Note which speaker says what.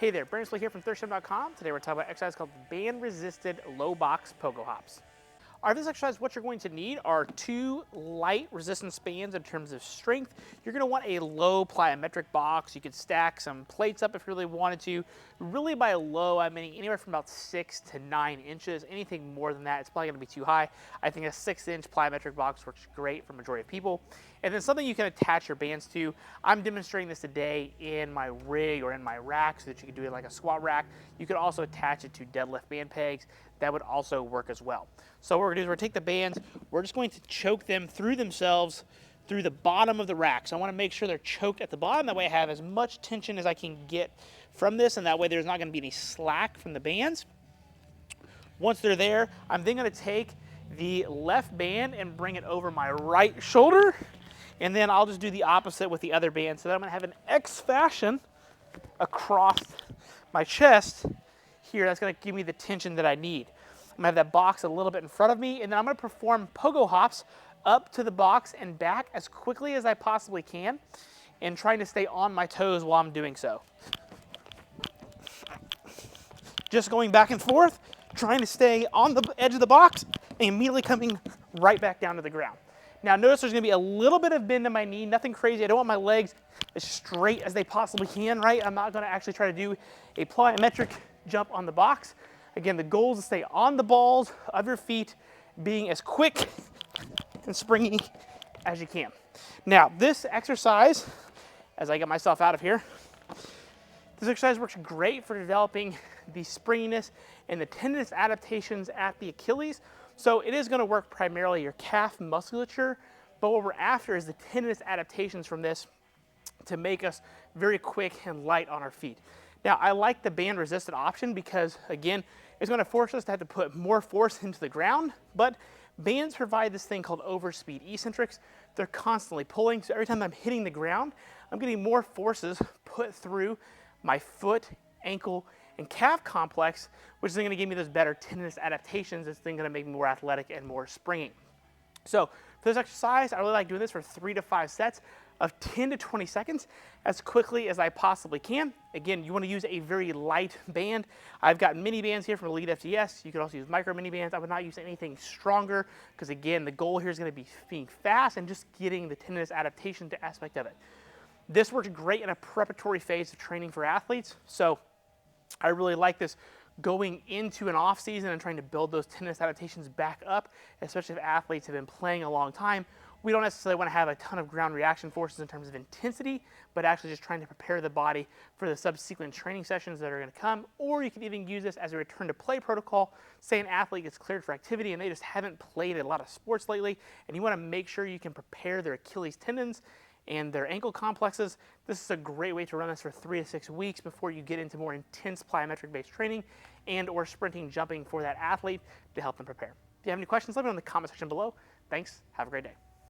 Speaker 1: Hey there, Brandon here from thirstshop.com. Today we're talking about an exercise called band-resisted low box pogo hops. All right, this exercise, what you're going to need are two light resistance bands in terms of strength. You're gonna want a low plyometric box. You could stack some plates up if you really wanted to. Really by low, I mean anywhere from about 6 to 9 inches. Anything more than that, it's probably gonna be too high. I think a 6-inch plyometric box works great for the majority of people. And then something you can attach your bands to. I'm demonstrating this today in my rig or in my rack so that you can do it like a squat rack. You could also attach it to deadlift band pegs. That would also work as well. So what we're gonna do is we're gonna take the bands, we're just going to choke them through themselves through the bottom of the rack. So I wanna make sure they're choked at the bottom. That way I have as much tension as I can get from this, and that way there's not gonna be any slack from the bands. Once they're there, I'm then gonna take the left band and bring it over my right shoulder, and then I'll just do the opposite with the other band. So that I'm gonna have an X fashion across my chest here. That's gonna give me the tension that I need. I'm gonna have that box a little bit in front of me, and then I'm gonna perform pogo hops up to the box and back as quickly as I possibly can, and trying to stay on my toes while I'm doing so. Just going back and forth, trying to stay on the edge of the box, and immediately coming right back down to the ground. Now notice there's gonna be a little bit of bend in my knee, nothing crazy. I don't want my legs as straight as they possibly can, right? I'm not gonna actually try to do a plyometric jump on the box. Again, the goal is to stay on the balls of your feet, being as quick and springy as you can. Now, this exercise, as I get myself out of here, this exercise works great for developing the springiness and the tendinous adaptations at the Achilles. So it is gonna work primarily your calf musculature, but what we're after is the tendinous adaptations from this to make us very quick and light on our feet. Now, I like the band resistant option because, again, it's gonna force us to have to put more force into the ground, but bands provide this thing called overspeed eccentrics. They're constantly pulling, so every time I'm hitting the ground, I'm getting more forces put through my foot, ankle, and calf complex, which is gonna give me those better tendinous adaptations. It's then gonna make me more athletic and more springy. So for this exercise, I really like doing this for 3 to 5 sets of 10 to 20 seconds as quickly as I possibly can. Again, you want to use a very light band. I've got mini bands here from Elite FTS. You can also use micro mini bands. I would not use anything stronger because, again, the goal here is going to be being fast and just getting the tendinous adaptation aspect of it. This works great in a preparatory phase of training for athletes. So I really like this going into an off season and trying to build those tendinous adaptations back up, especially if athletes have been playing a long time. We don't necessarily want to have a ton of ground reaction forces in terms of intensity, but actually just trying to prepare the body for the subsequent training sessions that are going to come. Or you can even use this as a return to play protocol. Say an athlete gets cleared for activity and they just haven't played a lot of sports lately, and you want to make sure you can prepare their Achilles tendons and their ankle complexes. This is a great way to run this for 3 to 6 weeks before you get into more intense plyometric-based training and or sprinting, jumping for that athlete to help them prepare. If you have any questions, let me know in the comment section below. Thanks. Have a great day.